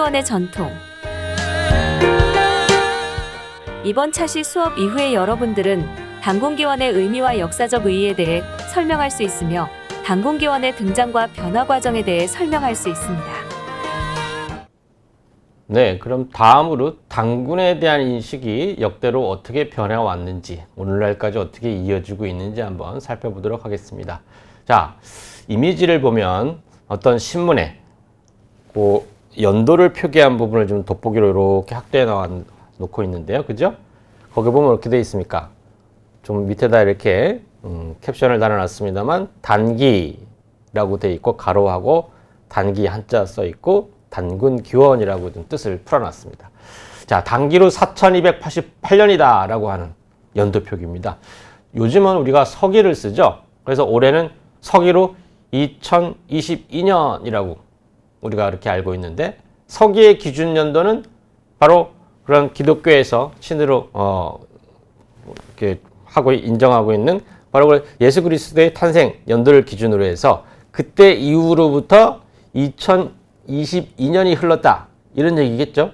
단군기원의 전통. 이번 차시 수업 이후에 여러분들은 단군기원의 의미와 역사적 의의에 대해 설명할 수 있으며 단군기원의 등장과 변화 과정에 대해 설명할 수 있습니다. 네, 그럼 다음으로 단군에 대한 인식이 역대로 어떻게 변해왔는지, 오늘날까지 어떻게 이어지고 있는지 한번 살펴보도록 하겠습니다. 자, 이미지를 보면 어떤 신문에 그 연도를 표기한 부분을 좀 돋보기로 이렇게 확대해 놓고 있는데요. 그죠? 거기 보면 이렇게 되어 있습니까? 좀 밑에다 이렇게 캡션을 달아놨습니다만 단기라고 되어 있고 가로하고 단기 한자 써 있고 단군기원이라고 좀 뜻을 풀어놨습니다. 자, 단기로 4288년이다 라고 하는 연도표기입니다. 요즘은 우리가 서기를 쓰죠. 그래서 올해는 서기로 2022년이라고 우리가 그렇게 알고 있는데, 서기의 기준 연도는 바로 그런 기독교에서 신으로 이렇게 하고 인정하고 있는 바로 예수 그리스도의 탄생 연도를 기준으로 해서 그때 이후로부터 2022년이 흘렀다 이런 얘기겠죠.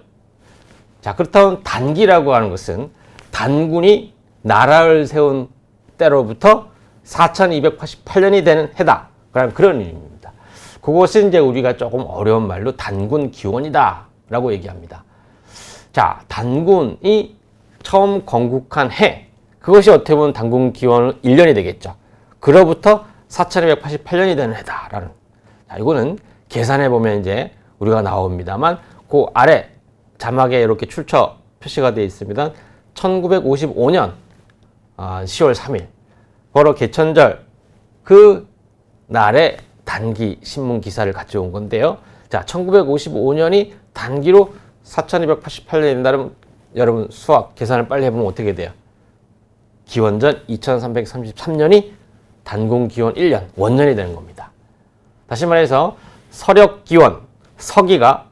자, 그렇다면 단기라고 하는 것은 단군이 나라를 세운 때로부터 4288년이 되는 해다. 그런 의미입니다. 그것은 이제 우리가 조금 어려운 말로 단군기원이다 라고 얘기합니다. 자, 단군이 처음 건국한 해, 그것이 어떻게 보면 단군기원 1년이 되겠죠. 그로부터 4288년이 되는 해다라는. 자, 이거는 계산해 보면 이제 우리가 나옵니다만, 그 아래 자막에 이렇게 출처 표시가 되어 있습니다. 1955년 10월 3일 바로 개천절 그 날에 단기 신문 기사를 가져온 건데요. 자, 1955년이 단기로 4288년이라면 여러분 수학 계산을 빨리 해보면 어떻게 돼요? 기원전 2333년이 단군기원 1년 원년이 되는 겁니다. 다시 말해서 서력기원 서기가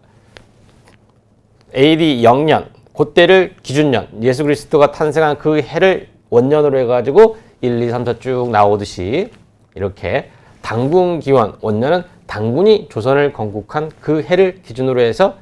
AD 0년 그때를 기준년 예수 그리스도가 탄생한 그 해를 원년으로 해가지고 1, 2, 3, 4 쭉 나오듯이 이렇게 단군기원 원년은 단군이 조선을 건국한 그 해를 기준으로 해서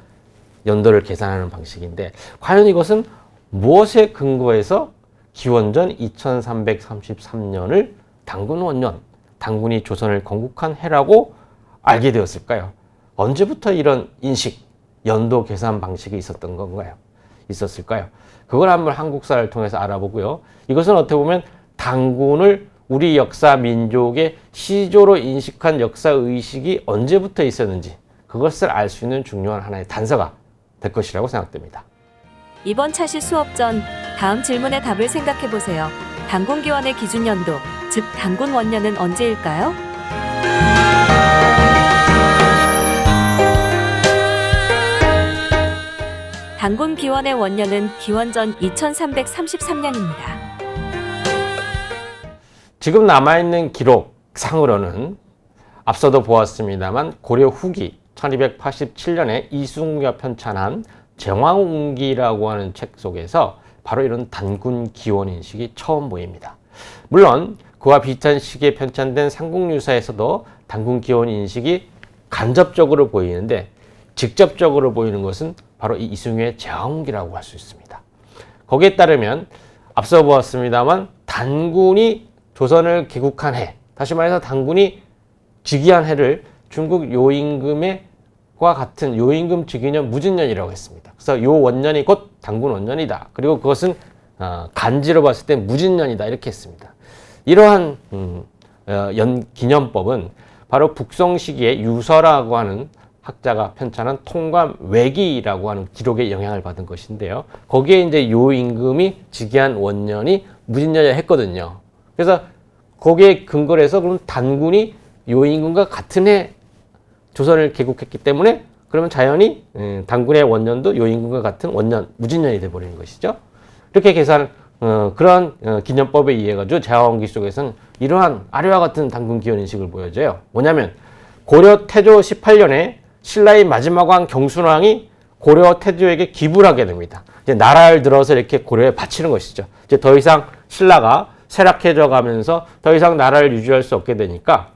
연도를 계산하는 방식인데, 과연 이것은 무엇에 근거해서 기원전 2333년을 단군 원년, 단군이 조선을 건국한 해라고 알게 되었을까요? 언제부터 이런 인식, 연도 계산 방식이 있었던 건가요? 있었을까요? 그걸 한번 한국사를 통해서 알아보고요. 이것은 어떻게 보면 단군을 우리 역사 민족의 시조로 인식한 역사 의식이 언제부터 있었는지 그것을 알 수 있는 중요한 하나의 단서가 될 것이라고 생각됩니다. 이번 차시 수업 전 다음 질문의 답을 생각해 보세요. 단군기원의 기준 연도, 즉 단군 원년은 언제일까요? 단군기원의 원년은 기원전 2333년입니다. 지금 남아있는 기록상으로는 앞서도 보았습니다만 고려 후기 1287년에 이승우가 편찬한 정왕운기라고 하는 책 속에서 바로 이런 단군기원 인식이 처음 보입니다. 물론 그와 비슷한 시기에 편찬된 삼국유사에서도 단군기원 인식이 간접적으로 보이는데, 직접적으로 보이는 것은 바로 이 이승우의 정왕운기라고 할 수 있습니다. 거기에 따르면 앞서 보았습니다만 단군이 조선을 개국한 해, 다시 말해서 단군이 즉위한 해를 중국 요임금과 같은 요임금 즉위년 무진년이라고 했습니다. 그래서 요 원년이 곧 단군 원년이다. 그리고 그것은 간지로 봤을 때 무진년이다 이렇게 했습니다. 이러한 기념법은 바로 북송 시기에 유서라고 하는 학자가 편찬한 통감외기라고 하는 기록에 영향을 받은 것인데요. 거기에 이제 요임금이 즉위한 원년이 무진년이라 했거든요. 그래서 거기에 근거를 해서 그럼 단군이 요임금과 같은 해 조선을 개국했기 때문에 그러면 자연히 단군의 원년도 요임금과 같은 원년, 무진년이 돼버리는 것이죠. 이렇게 계산, 그런 기념법에 의해 가지고 제왕운기 속에서는 이러한 아래와 같은 단군기원 인식을 보여줘요. 뭐냐면 고려 태조 18년에 신라의 마지막 왕 경순왕이 고려 태조에게 기부를 하게 됩니다. 이제 나라를 들어서 이렇게 고려에 바치는 것이죠. 이제 더 이상 신라가 쇠락해져 가면서 더 이상 나라를 유지할 수 없게 되니까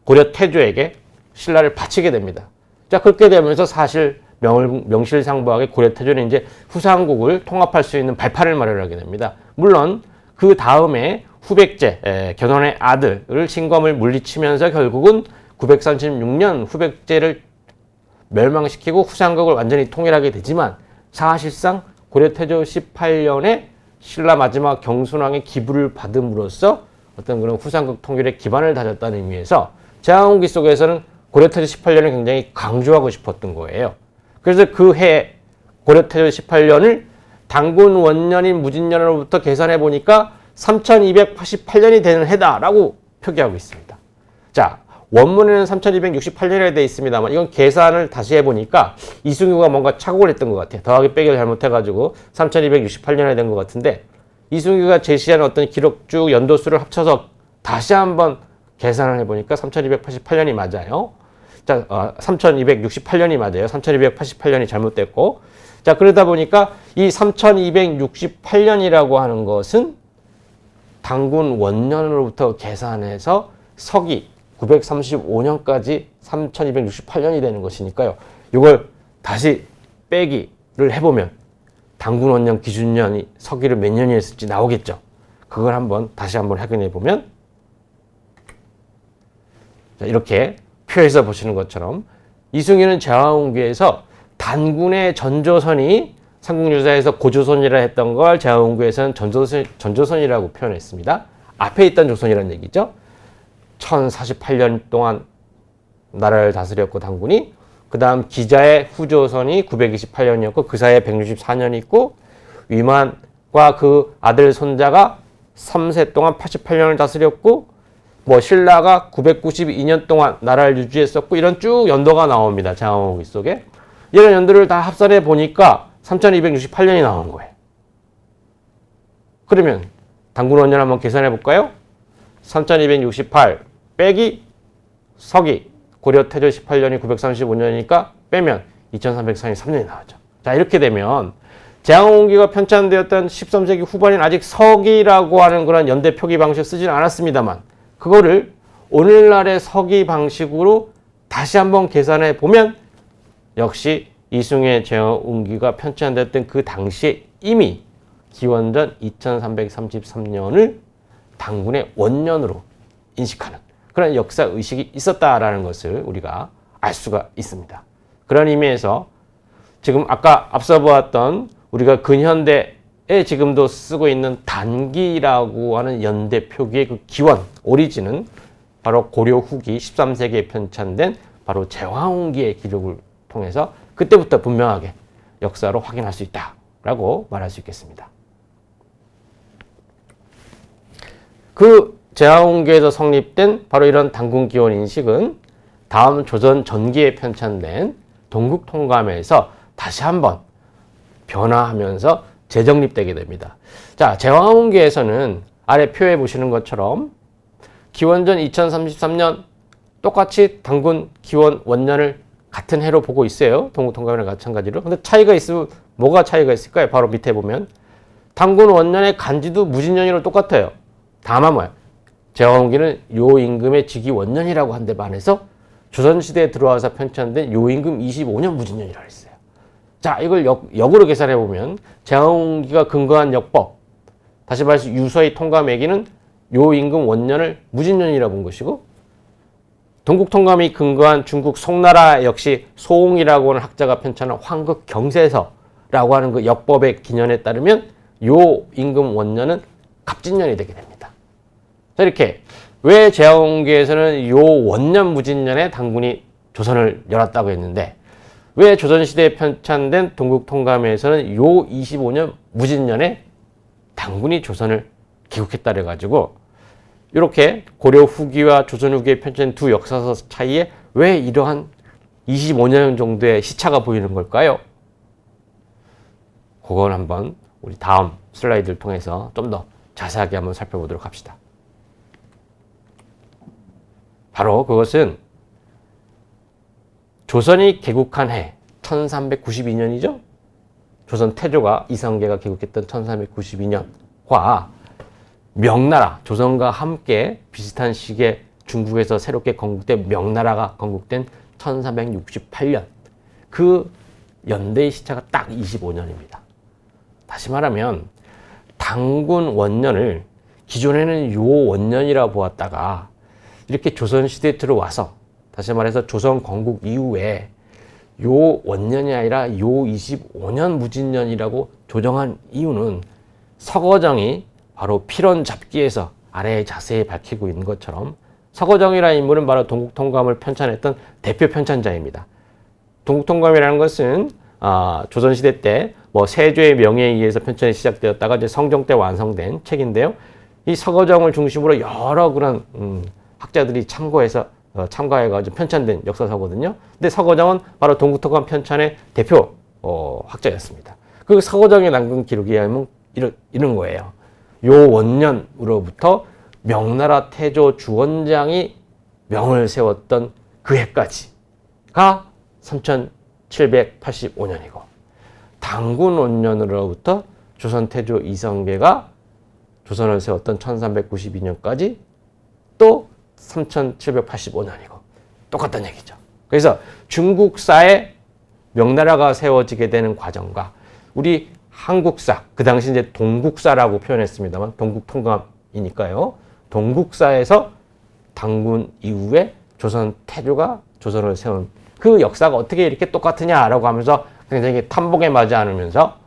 고려 태조에게 신라를 바치게 됩니다. 자, 그렇게 되면서 사실 명실상부하게 고려태조는 이제 후삼국을 통합할 수 있는 발판을 마련하게 됩니다. 물론 그 다음에 후백제, 견훤의 아들을 신검을 물리치면서 결국은 936년 후백제를 멸망시키고 후삼국을 완전히 통일하게 되지만 사실상 고려태조 18년에 신라 마지막 경순왕의 기부를 받음으로써 어떤 그런 후삼국 통일의 기반을 다졌다는 의미에서 제왕후기 속에서는 고려태조 18년을 굉장히 강조하고 싶었던 거예요. 그래서 그 해 고려태조 18년을 단군 원년인 무진년으로부터 계산해 보니까 3288년이 되는 해다라고 표기하고 있습니다. 자, 원문에는 3268년이라 되어 있습니다만 이건 계산을 다시 해보니까 이승유가 뭔가 착오를 했던 것 같아요. 더하기 빼기를 잘못해가지고 3268년이 된 것 같은데 이승유가 제시한 어떤 기록 쭉 연도수를 합쳐서 다시 한번 계산을 해보니까 3288년이 맞아요. 자, 3268년이 맞아요. 3288년이 잘못됐고. 자, 그러다 보니까 이 3268년이라고 하는 것은 단군 원년으로부터 계산해서 서기 935년까지 3268년이 되는 것이니까요. 이걸 다시 빼기를 해보면 단군 원년 기준년이 서기를 몇 년이 했을지 나오겠죠. 그걸 다시 한번 확인해 보면 자, 이렇게 표에서 보시는 것처럼 이승유는 제왕후기에서 단군의 전조선이 삼국유사에서 고조선이라 했던 걸 제왕후기에서는 전조선이라고 표현했습니다. 앞에 있던 조선이라는 얘기죠. 1048년 동안 나라를 다스렸고 단군이 그 다음 기자의 후조선이 928년이었고 그 사이에 164년이 있고 위만과 그 아들 손자가 3세 동안 88년을 다스렸고 신라가 992년 동안 나라를 유지했었고 이런 쭉 연도가 나옵니다. 제왕후기 속에. 이런 연도를 다 합산해 보니까 3268년이 나온 거예요. 그러면 단군 원년 한번 계산해 볼까요? 3268 빼기 서기 고려태조 18년이 935년이니까 빼면 2333년이 나오죠. 자, 이렇게 되면 제왕후기가 편찬되었던 13세기 후반인 아직 서기라고 하는 그런 연대 표기 방식 쓰지는 않았습니다만 그거를 오늘날의 서기 방식으로 다시 한번 계산해 보면 역시 이승유의 제왕후기가 편찬됐던 그 당시에 이미 기원전 2333년을 단군의 원년으로 인식하는 그런 역사 의식이 있었다라는 것을 우리가 알 수가 있습니다. 그런 의미에서 지금 아까 앞서 보았던 우리가 근현대에 지금도 쓰고 있는 단기라고 하는 연대 표기의 그 기원, 오리진은 바로 고려 후기 13세기에 편찬된 바로 제왕후기의 기록을 통해서 그때부터 분명하게 역사로 확인할 수 있다라고 말할 수 있겠습니다. 그 제왕후기에서 성립된 바로 이런 단군기원 인식은 다음 조선 전기에 편찬된 동국통감에서 다시 한번 변화하면서 재정립되게 됩니다. 자, 제왕후기에서는 아래 표에 보시는 것처럼 기원전 2033년 똑같이 단군 기원 원년을 같은 해로 보고 있어요. 동국통감이랑 마찬가지로. 근데 차이가 있으면 뭐가 차이가 있을까요? 바로 밑에 보면 단군 원년의 간지도 무진년이로 똑같아요. 다만 뭐야? 제왕후기는 요 임금의 즉위 원년이라고 한 데 반해서 조선시대에 들어와서 편찬된 요 임금 25년 무진년이라고 했어요. 자, 이걸 역으로 계산해 보면 제왕후기가 근거한 역법, 다시 말해서 유서의 통감액기는 요 임금 원년을 무진년이라고 본 것이고 동국통감이 근거한 중국 송나라 역시 소옹이라고 하는 학자가 편찬한 황극경세서라고 하는 그 역법의 기년에 따르면 요 임금 원년은 갑진년이 되게 됩니다. 자, 이렇게 왜 제왕후기에서는 요 원년 무진년에 단군이 조선을 열었다고 했는데 왜 조선시대에 편찬된 동국통감에서는 요 25년 무진년에 단군이 조선을 기국했다 그래가지고 이렇게 고려 후기와 조선 후기에 편찬된 두 역사서 차이에 왜 이러한 25년 정도의 시차가 보이는 걸까요? 그건 한번 우리 다음 슬라이드를 통해서 좀 더 자세하게 한번 살펴보도록 합시다. 바로 그것은 조선이 개국한 해 1392년이죠. 조선 태조가 이성계가 개국했던 1392년과 명나라, 조선과 함께 비슷한 시기에 중국에서 새롭게 건국된 명나라가 건국된 1368년 그 연대의 시차가 딱 25년입니다. 다시 말하면 단군 원년을 기존에는 요 원년이라 보았다가 이렇게 조선시대에 들어와서 다시 말해서 조선 건국 이후에 요 원년이 아니라 요 25년 무진년이라고 조정한 이유는 서거정이 바로 필원 잡기에서 아래에 자세히 밝히고 있는 것처럼 서거정이라는 인물은 바로 동국통감을 편찬했던 대표 편찬자입니다. 동국통감이라는 것은 조선시대 때 세조의 명예에 의해서 편찬이 시작되었다가 이제 성종 때 완성된 책인데요. 이 서거정을 중심으로 여러 그런 학자들이 참가해가지고 편찬된 역사서거든요. 근데 서거정은 바로 동국통감 편찬의 대표 학자였습니다. 그 서거정에 남긴 기록에 의하면 이런 거예요. 요 원년으로부터 명나라 태조 주원장이 명을 세웠던 그 해까지가 3785년이고 단군 원년으로부터 조선 태조 이성계가 조선을 세웠던 1392년까지 또 3785년이고 똑같다는 얘기죠. 그래서 중국사에 명나라가 세워지게 되는 과정과 우리 한국사, 그 당시 이제 동국사라고 표현했습니다만 동국통감이니까요. 동국사에서 단군 이후에 조선 태조가 조선을 세운 그 역사가 어떻게 이렇게 똑같으냐라고 하면서 굉장히 탐복에 맞지 않으면서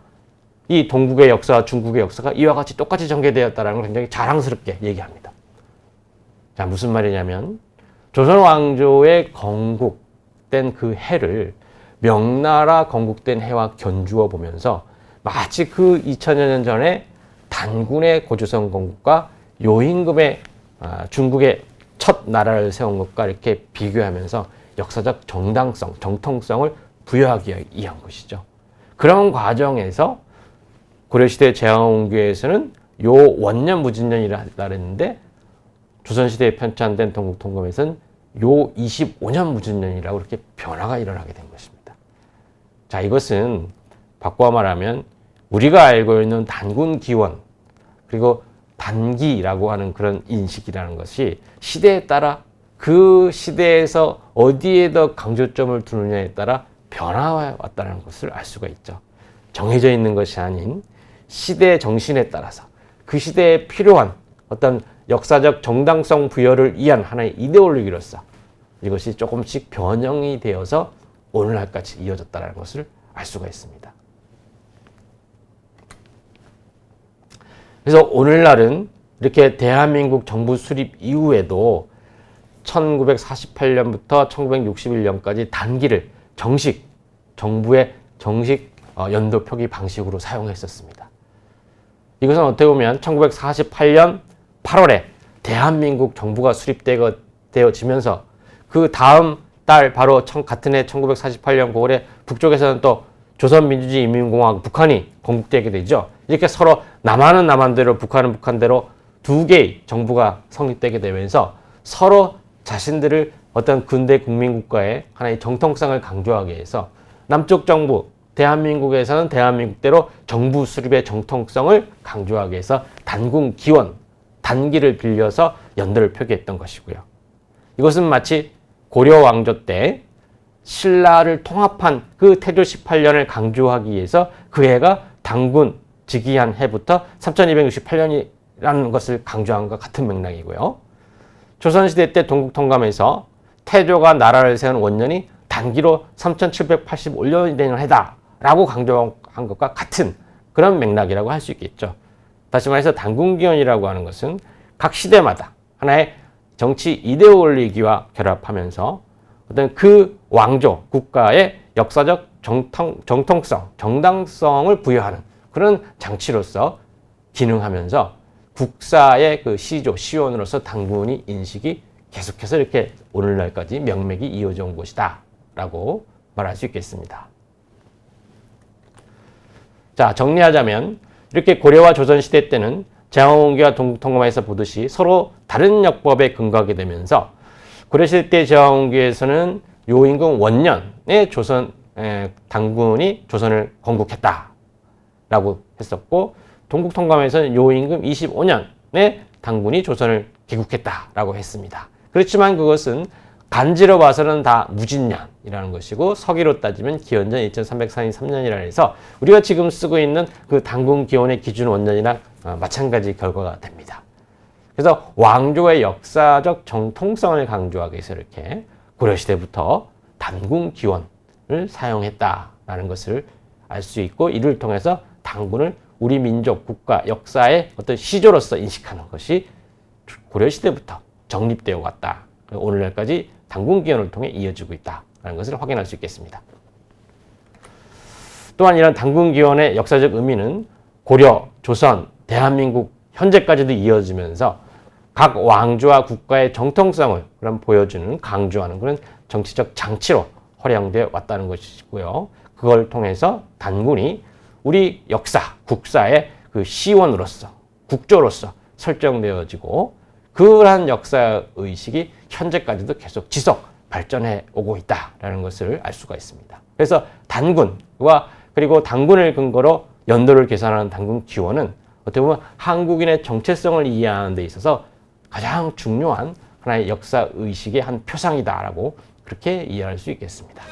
이 동국의 역사와 중국의 역사가 이와 같이 똑같이 전개되었다는 걸 굉장히 자랑스럽게 얘기합니다. 자, 무슨 말이냐면 조선 왕조의 건국된 그 해를 명나라 건국된 해와 견주어 보면서 마치 그 2000여 년 전에 단군의 고조선 건국과 요임금의 중국의 첫 나라를 세운 것과 이렇게 비교하면서 역사적 정당성, 정통성을 부여하기 위한 것이죠. 그런 과정에서 고려시대 제왕원교에서는 요 원년 무진년이라 했는데 조선시대에 편찬된 동국통감에서는 요 25년 무진년이라고 이렇게 변화가 일어나게 된 것입니다. 자, 이것은 바꿔 말하면 우리가 알고 있는 단군 기원 그리고 단기라고 하는 그런 인식이라는 것이 시대에 따라 그 시대에서 어디에 더 강조점을 두느냐에 따라 변화해 왔다는 것을 알 수가 있죠. 정해져 있는 것이 아닌 시대 정신에 따라서 그 시대에 필요한 어떤 역사적 정당성 부여를 위한 하나의 이데올로기로서 이것이 조금씩 변형이 되어서 오늘날까지 이어졌다는 것을 알 수가 있습니다. 그래서 오늘날은 이렇게 대한민국 정부 수립 이후에도 1948년부터 1961년까지 단기를 정부의 정식 연도 표기 방식으로 사용했었습니다. 이것은 어떻게 보면 1948년 8월에 대한민국 정부가 수립되어지면서 그 다음 달 바로 같은 해 1948년 9월에 북쪽에서는 또 조선민주주의 인민공화국 북한이 건국되게 되죠. 이렇게 서로 남한은 남한대로 북한은 북한대로 두 개의 정부가 성립되게 되면서 서로 자신들을 어떤 근대 국민국가의 하나의 정통성을 강조하기 위해서 남쪽 정부 대한민국에서는 대한민국대로 정부 수립의 정통성을 강조하기 위해서 단군 기원, 단기를 빌려서 연도를 표기했던 것이고요. 이것은 마치 고려 왕조 때 신라를 통합한 그 태조 18년을 강조하기 위해서 그 해가 단군 즉위한 해부터 3268년이라는 것을 강조한 것 같은 맥락이고요. 조선시대 때 동국통감에서 태조가 나라를 세운 원년이 단기로 3785년이 되는 해다라고 강조한 것과 같은 그런 맥락이라고 할 수 있겠죠. 다시 말해서 단군기원이라고 하는 것은 각 시대마다 하나의 정치 이데올로기와 결합하면서 어떤 그 왕조, 국가의 역사적 정통성, 정당성을 부여하는 그런 장치로서 기능하면서 국사의 그 시조, 시원으로서 단군이 인식이 계속해서 이렇게 오늘날까지 명맥이 이어져 온 것이다 라고 말할 수 있겠습니다. 자, 정리하자면 이렇게 고려와 조선시대 때는 제왕원기와 동국통감에서 보듯이 서로 다른 역법에 근거하게 되면서 고려시대 때 제왕원기에서는 요임금 원년에 단군이 조선을 건국했다라고 했었고 동국통감에서는 요임금 25년에 단군이 조선을 개국했다라고 했습니다. 그렇지만 그것은 간지로 봐서는 다 무진년, 이라는 것이고 서기로 따지면 기원전 2343년이라 해서 우리가 지금 쓰고 있는 그 단군 기원의 기준 원년이나 마찬가지 결과가 됩니다. 그래서 왕조의 역사적 정통성을 강조하기 위해서 이렇게 고려시대부터 단군 기원을 사용했다라는 것을 알 수 있고 이를 통해서 단군을 우리 민족 국가 역사의 어떤 시조로서 인식하는 것이 고려시대부터 정립되어 왔다. 오늘날까지 단군 기원을 통해 이어지고 있다라는 것을 확인할 수 있겠습니다. 또한 이런 단군 기원의 역사적 의미는 고려, 조선, 대한민국 현재까지도 이어지면서 각 왕조와 국가의 정통성을 그럼 보여주는 강조하는 그런 정치적 장치로 활용되어 왔다는 것이고요. 그걸 통해서 단군이 우리 역사, 국사의 그 시원으로서 국조로서 설정되어지고 그러한 역사 의식이 현재까지도 계속 지속 발전해 오고 있다라는 것을 알 수가 있습니다. 그래서 단군과 그리고 단군을 근거로 연도를 계산하는 단군 기원은 어떻게 보면 한국인의 정체성을 이해하는 데 있어서 가장 중요한 하나의 역사 의식의 한 표상이다라고 그렇게 이해할 수 있겠습니다.